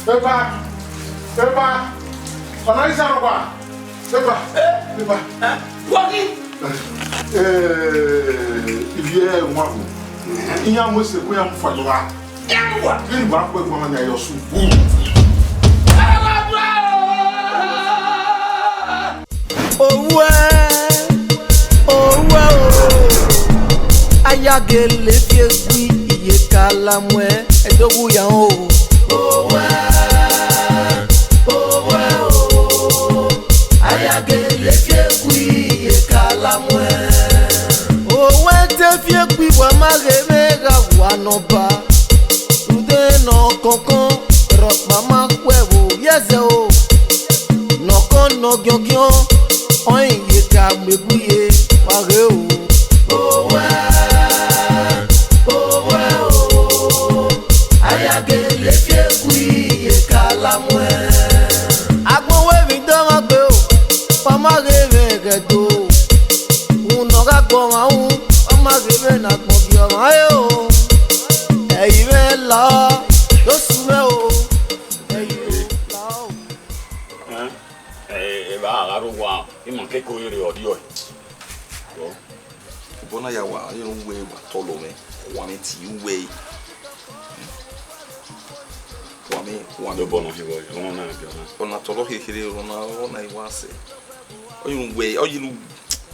Pepa. Analisa no kwa. Pepa. Wagi. Iye mwa. Iya mo se ko ya mfa lo wa. Yawa. Ni ba ko ko ma ya yosu. Ayagele fiespi iye kala mwe edogu ya o. Ayagele fiespi iye kala mwe. Te fiespi wa mageme ga wanoba. Ude no konkon rock mama kwewo yeze o. No kon no gyogyo oyin ye ka mebuye wage o. Ayagele fiespi ye kala mwe. Agbon we mi do ma gbe o. Pama geve gedo. Uno ga gbo ma un. Pama geve na gbo bi o ma yo. Eyi me la. Yo sume o. Eyi la o. Ba la ro wa. Imo ke ko yore odi o. Bona ya wa you know way wa tolo me. Wa me ti way. Wa me Bono hi wo. Ono na bi ona. ona tolo hekere ona iwa se. O you way, o you know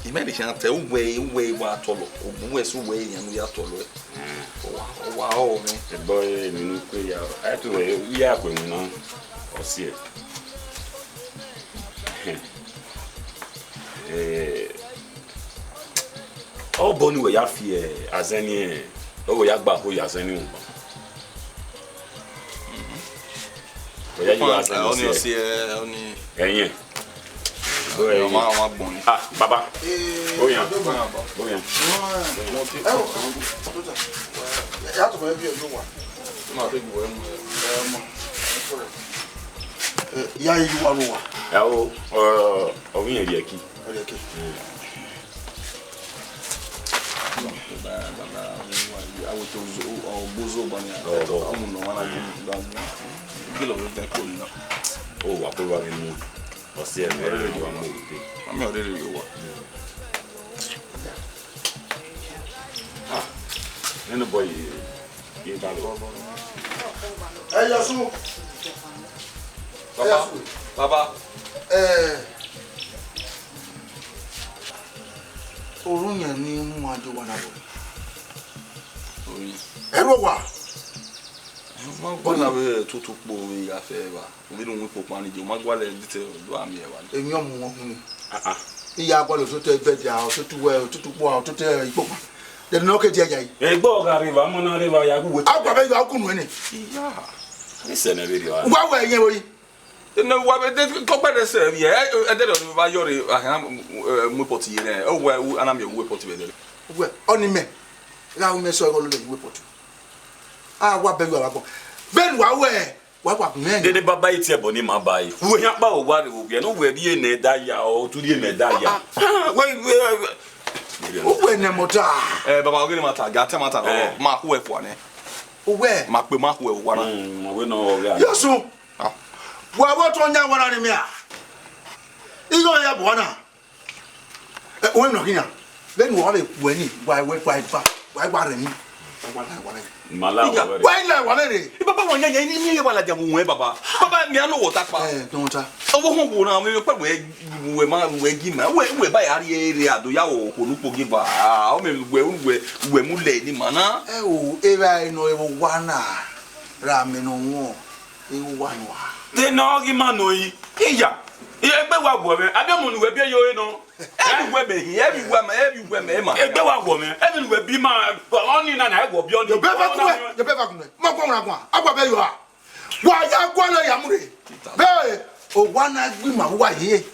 imagine can tell way wa tolo. O we so way yan ya tolo. Wow me. The boy mi nu ko ya. Atu we ya ko mu na. O sie. O bonu we ya fi azeni o we ya gba ko ya azeni un. O ya you azeni. Oni si oni Eyin. o ma bon. Ah, baba. Oyan. Oyan. Ya to be bi o wa. Ma te gbo Ya yi wa lo wa. Ya o yin ri eki. Okay. I would bozo banya. I'm no one kilo we dey call now. O wa ko wa ni mu. O se e mere di wa mo pe. I'm already you what. Ah. Neno boy ye ba lo. Yasu. Baba. Orun yan ni mu ade wa na bo. Oyi. Ero wa. Ma bona we tutupo we ga fe ba. Obi no wipo pan je o ma gwa le detail do am ye wa. Emi omo won hu ni. Iya gwa lo so to ebe dia o so tu we o tutupo o to te ipo pa. De no ke dia jai. E gbo ga river mo na river ya ku we. Agwa be yo kunu ni. Iya. Ni se na video. Wa wa yen wo yi. No wa be ko ba de se ye e de do ba yori ahan mu poti ye ne. O wa anam ye we poti be de. We oni me. Ra o me so lo le we poti. Ah wa be yo agbo. Ben wa wa men. De baba iti e boni ma ba yi. Wo yan pa o wa re wo bi no we bi na da ya o tu di na da ya. We ne mota. Baba ogini mata ga te mata ma ku e fo ne. We Ma pe ma ku e wa na. We no o ga. Yasu. Wa wo to nya wara ni me a. Igo ya bo na. O no kinya. Ben wo le wo ni wa we pa ifa. Wa gba re ni. Wa Mala o ga. Wa ila wa le re. Baba wonya ni ye wala jamu we baba. Baba mi anu wo ta pa. Don't ta. Owo ho wo na me pe we ma we gi ma we ba ya ri ado ya wo ko lu po gi ba. O me we mu le ni mana. O e ba no e wo wa na. Ra me no wo. E wo wa no. De no gi ma no yi. Iya. Egbe wa gwo me. Ade mo nu we bi yo e no. Everywhere ma. Egbe wa gwo me. Ebe nu we bi ma oni na na egwo bi oni. Yo be fa ku me. Mo ko nra kwa. Agba be yo a. Wa ya gwa lo ya mure. Be o wa na gbi ma wa ye.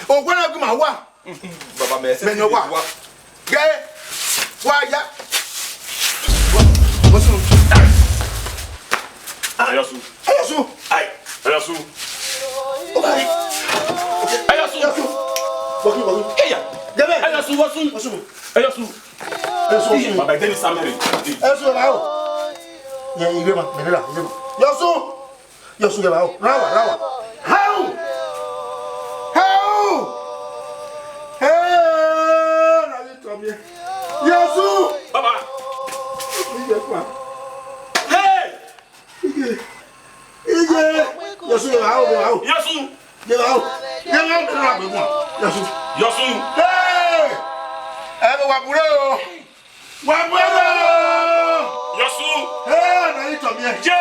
O wa na gbi ma wa. Baba me se. Me no wa. Ge wa ya. Mo so. Ayasu. Ai. Ayasu. Okay. Ayasu. Boki. Eya. Debe. Ayasu wasu. Ayasu. Baba deni samere. Ayasu la o. Ye ibe ma, me la. Yasu. Yosu ya bao. Rawa. How? Hey, na ni to me. Yosu. Baba. Ije kwa. Hey. Ije. Yosu ya bao. Yosu. Ya bao tra be mo. Yosu. Hey! Ebe wa bure o. Wa bure. Yosu. Hey, na ni to me. Je.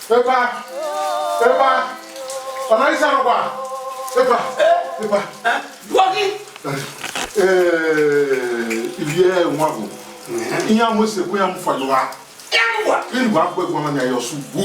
Pepa. Ona isa no kwa. Pepa. Bogi. Iye nwago. Iya mo se ko ya mo fajowa. Yawa. Ni gwa gbe gwa na yo su bu.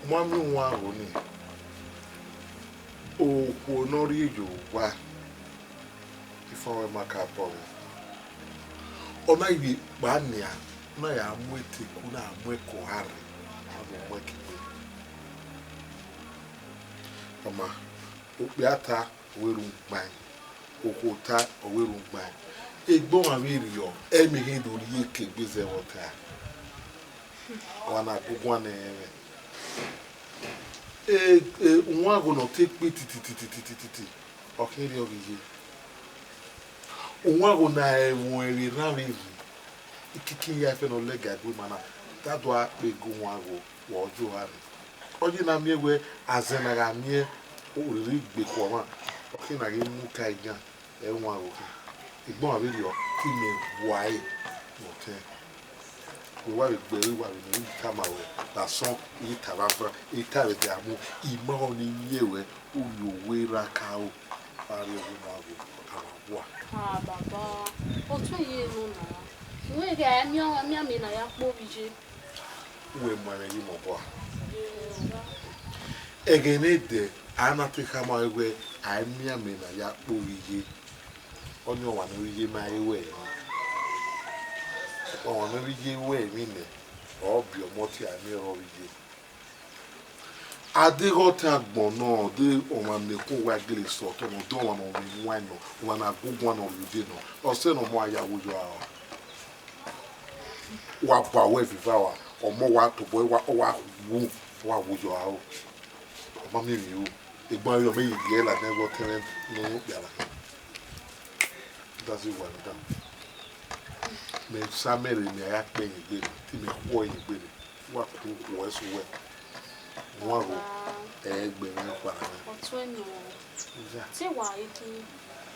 Mwami nwa oni okwo nori ejo wa ifawe makapo ona ibi bania na ya amwete kuna amweko hari abo mwekibe ama opiata weru gban okota oweru gban egbon awiriyo emihe dori ekebeze wota wana gugwa na nwa go no take me titi okiri ogiye nwa go na enwere rawi ikiki ya fe no lega gbe mana dadwa pe go nwa go wo ojo ha oji na mi ewe azena ga mi oriri gbe ko ma okiri na ge mu ka ijan nwa go igbon abi yo ti me wai mote wa gbe wa ni kama we la son itabafra itabe de amu imo ni yewe uyowe rakao ari ogumago awa baba o tun ye no na we ga mi na ya po bije we mare ni mo bo egene de anatu kama we I mean a yak boogie. On your one we my way. On a wee way, mean it. Or be a motti and near over ye. I did got a bono, they on the cool waggly sort of don't want on me wine when I go one of you dinner, or send on my would you are. What power if hour or more what to boy what woo, what would you are? Mammy, you, the boy of me, yell and never tell him no yalla. That's it one done. Me Samuel in the act paying a bit, Timmy Boy in a bit. What two was wet. One egg being a Say why it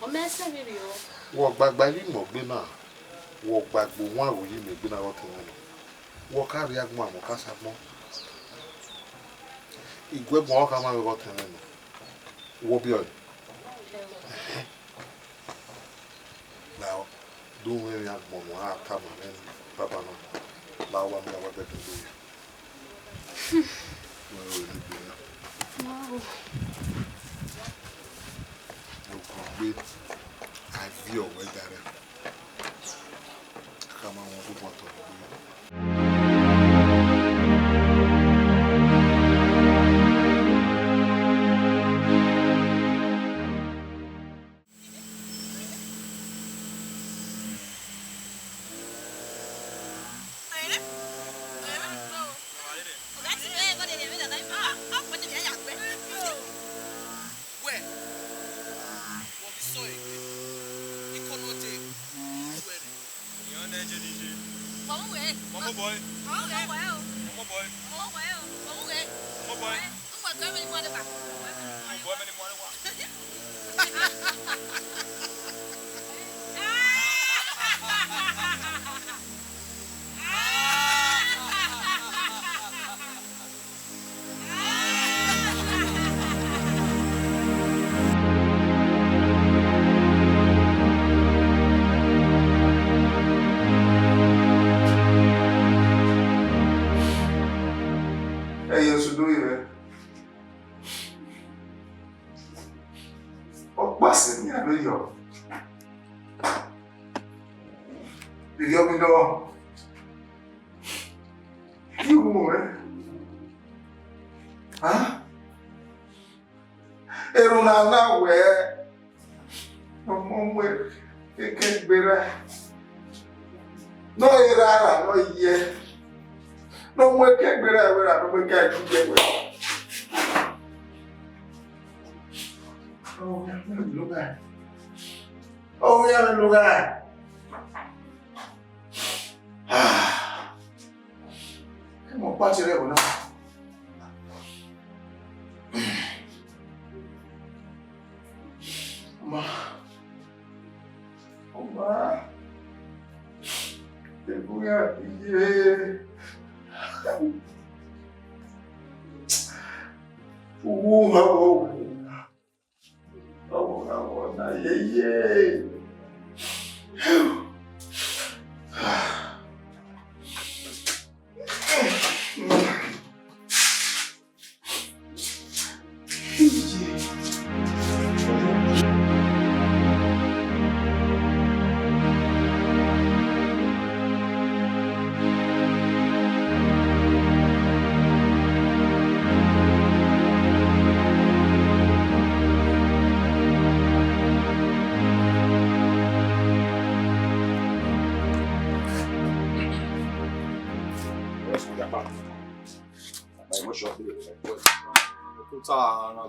or mess a video. walk back by him or be now. Walk back with one with him, may be out in walk out the one or cast up more. He go walk out my got in Wobby. Now, do we have more time and Papa? Now, one hour better do you. No. Wait, I feel where that come on, what to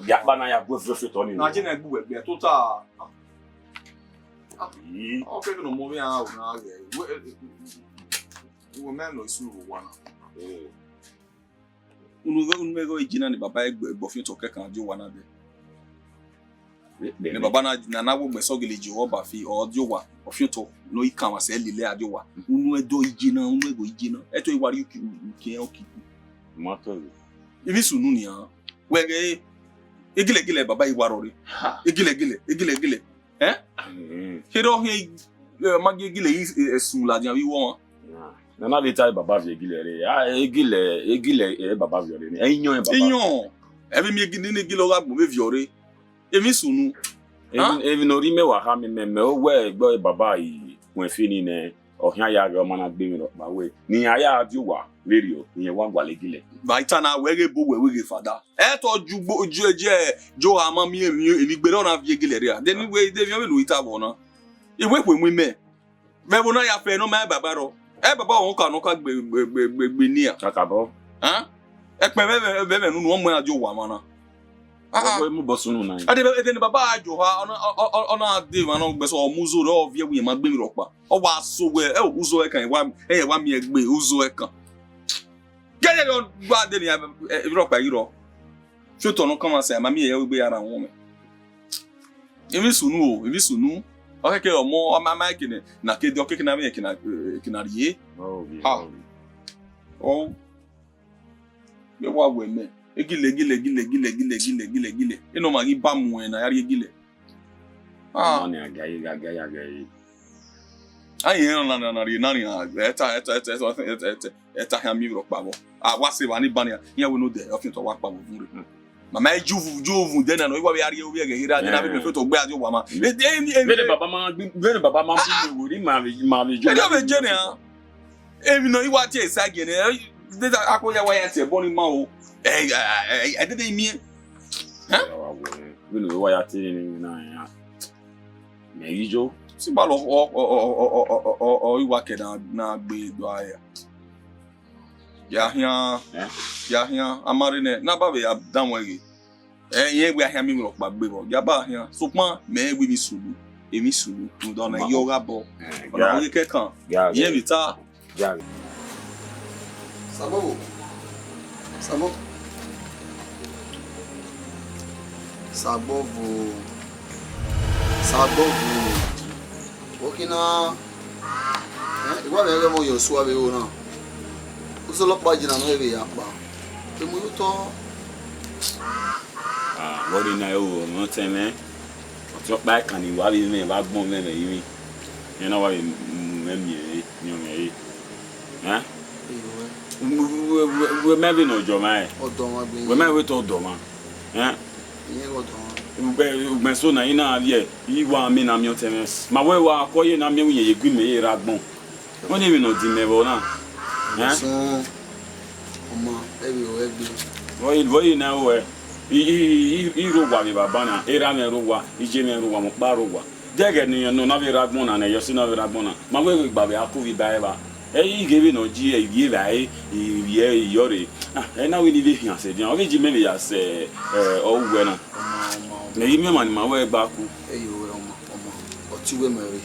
Ya bana ya go fit on na je na egbu egbe total o fe no mo bi an na ge wo men no isu wo na unu mego ijina ni baba egbo fi to kekan jo wa na be ni baba na wo gbe sogele ji wo ba fi o jo wa o fi to no ikan wa se lile ajo wa unu edo ijina unu ego ijina e to iwari ki o ki moto ibi sunu ni an wege igile baba iwarore igile kero he magi igile esun la jan wi won na na le tai baba vi igile re igile baba vi ore ni eyan baba eyan ebi mi igile ni igile ogagbo me vi ore Emi sunu. Even no rime wa ha me o we gbo baba yi when fini ne ohia ya ga mana gbe mi ro pa we. Ni aya adu wa radio ni wa gwalegile. Baita na wege bo we fada. To jugbo jo ama mi emi gbe na vie gele ria. Then we dey mi lu ita bo na. Iwe pe mu me. Me bo na ya fe no ma baba ro. Baba won ka no ka gbe ni a. Kakabo. Pe be nu mo ajo wa mana. We mu bosunu na. Ade be baba ajo ha ona ade ma no gbe so muzo ro vie we ma gbe mi ro pa. O wa so we uzo e kan wa mi egbe uzo e kan. Gele don gba de ni ro pa iro. So to no come say ma mi e we ara won me. Emi sunu. Okay, omo ama kene na ke de okeke na me kina rie. Oh, ha. Oh. Me wa we me. Gile. Ino ma gi ba mu na yari gile. Mani agayi. Ayi na ri na ri eta ha mi ro pa bo. Wa se ba ni ba ni ya we no de ofin to wa pa bo fun re. Mama juvu de na no iwa be yari obi ege hira de na be fe to gbe ajo wa ma. Bene baba ma fi wo ri ma jo. Ejo be je ni ha. Emi no iwa ti esage ne de akoya wa ya te bo ni ma o. I didn't mean. We know why I tell you now. Maybe Joe. See, balo or you work na be do I. Ya here. I'm marine. Na ba be done way. Ye we hear me rock back bebo. Ya ba here. So ma me we sulu. Emi sulu. No don na yoga bo. Na we ke kan. Ye vita. Ya. Sabo. Okina igwa be mo yo suwa be ona. Usolo pa jina no ebe ya pa. Emu yuto. Wori na yo mo teme. Ojo pa kan ni wa bi me ba gbon me yi. You know what me yi. We maybe no Joma. We may wait on Doma. Me so na ina avie yi wa mi na mi otemes. Ma we wa koye na mi ye gwi me ragbon. Won even no di me bo na. So Oma ebi o egbe. Voi na we. I ro wa mi baba na. Era me ro wa, ije me ro wa mo pa ro wa. Dege ni no na vi ragbon na yo si na vi ragbon na. Ma we gba be akuvi ba eba. You gave no G, a give a yori. And now we need to hear said, I'll give me as oh, when I give me money my way back. Or 2 women,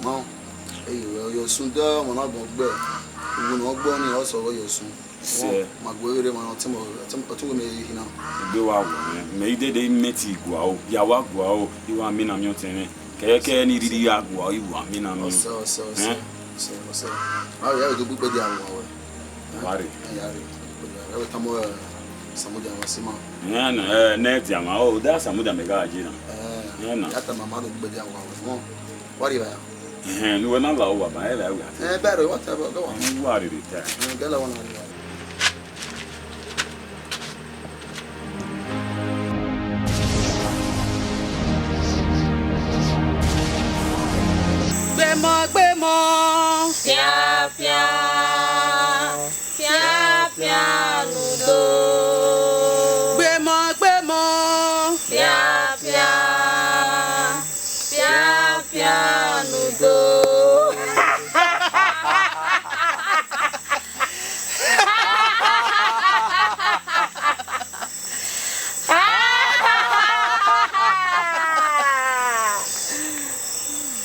Mom. You're soon there when I go back. You will not burn it also, you're soon. My way, my tomorrow, go out. Maybe they met you go, Yawa go, you are mean I'm your tenant. Kaya ni really go, you are mean I'm so. I have to book the hour. Wari. Every time Samuda was Sima. Net Yama, oh, that's Samuda Megajina. After my mother book the hour. What do you have? And we're not over by that. Better, whatever. Go on. What did it? Get on. Gbemo pia nudo gbemo pia nudo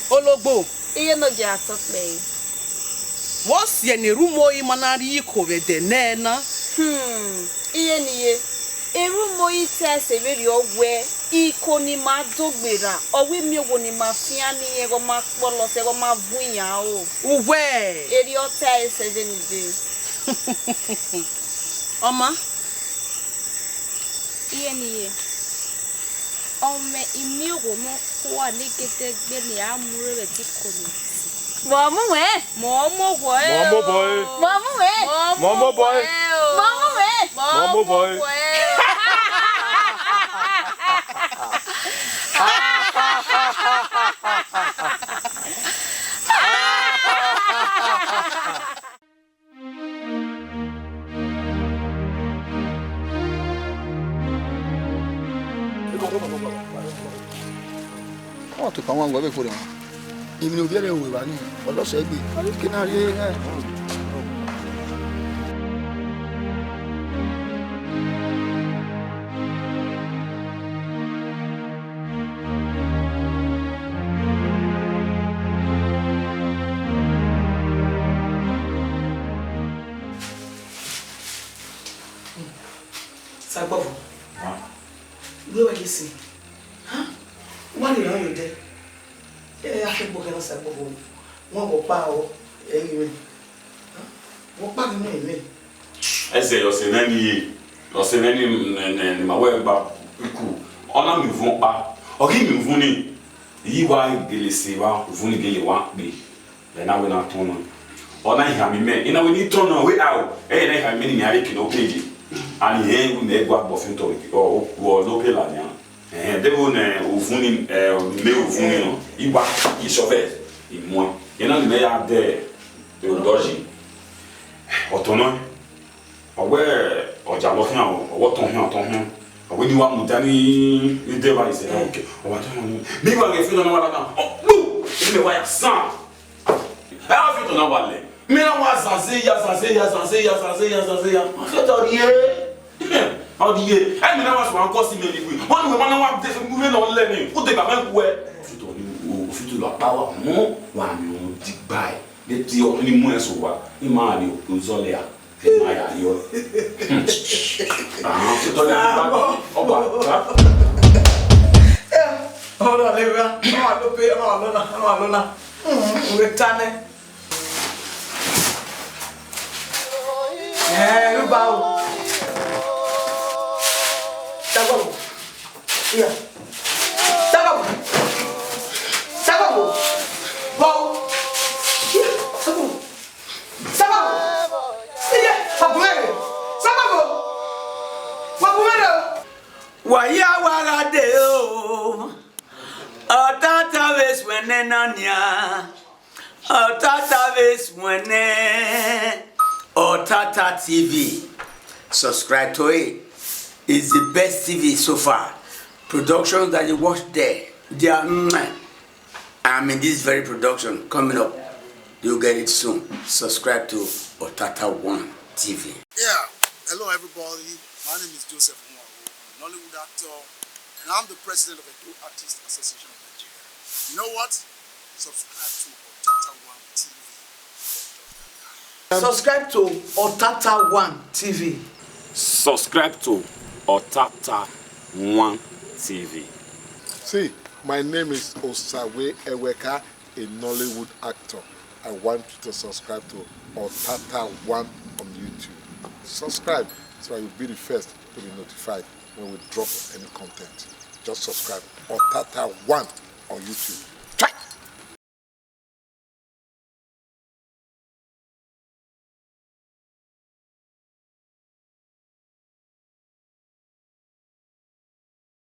Ologbo iye no je atokpe. What's ye ni rumo imanari iko we de nena? Iye niye. Erumo ite se veri ogwe iko ni ma dogbera. Owi mi owo ni ma fian ni e go ma polo se go ma vunya o. Uwe. Eri ota ese de ni de. Oma. Iye niye. Ome imi owo mo kwa ni kete gbe ni amure we ti ko ni. Momo boy. Momo boy. to come on go for them. Even if they we bani, Allah say be. Kina ri Sagbofo. Where were you see? Huh? What did you do? Yeah, I think we're going to Sagbofo. One go power, anyway. What part of me? I say, you're saying any, my way about Piku. On a move back, or give me Vuni. You are Gilly Siva, Vuni Gilly won't be. Then I will not turn on. Or I have me, and I will need to turn away out. And I have many American okay. And here we may go up of into or local area. And they won't Uvuni, Leo Vunino, Iba, Ishovet, in one. You know, they are there, they will dodging. Autonomy, or where, or Jalofian, or what on him, or when you want Mutani, you devise it, okay, or what on you. Maybe I feel no one. Oh, no, it's the white son. I feel no one. Me no was say how do you? I mean, I was one costing me. One woman, one this moving on learning. Put the back where? If you do power more, one you dig by. Get your only more so what? Imani, Uzolia. Yo. Hold on, Olivia. No, we're turning. Yeah, you bow. Tago. Yeah. Tago. Tago. Bow. Tago. Tago. Yeah, Pagumero. Tago. Pagumero. Waya waga deo. Otata ves wenenanya. Otata ves wenen. Otata TV. Subscribe to it. It's the best TV so far. Productions that you watch there, they are I'm in this very production coming up. You'll get it soon. Subscribe to Otata One TV. Yeah, hello everybody. My name is Joseph URHUE, Nollywood actor, and I'm the president of the URHUE Artists Association of Nigeria. You know what? Subscribe to Otata One TV. Subscribe to Otata One TV. Subscribe to Otata One TV. See, my name is Osawe Eweka, a Nollywood actor. I want you to subscribe to Otata One on YouTube. Subscribe so you'll be the first to be notified when we drop any content. Just subscribe. Otata One on YouTube.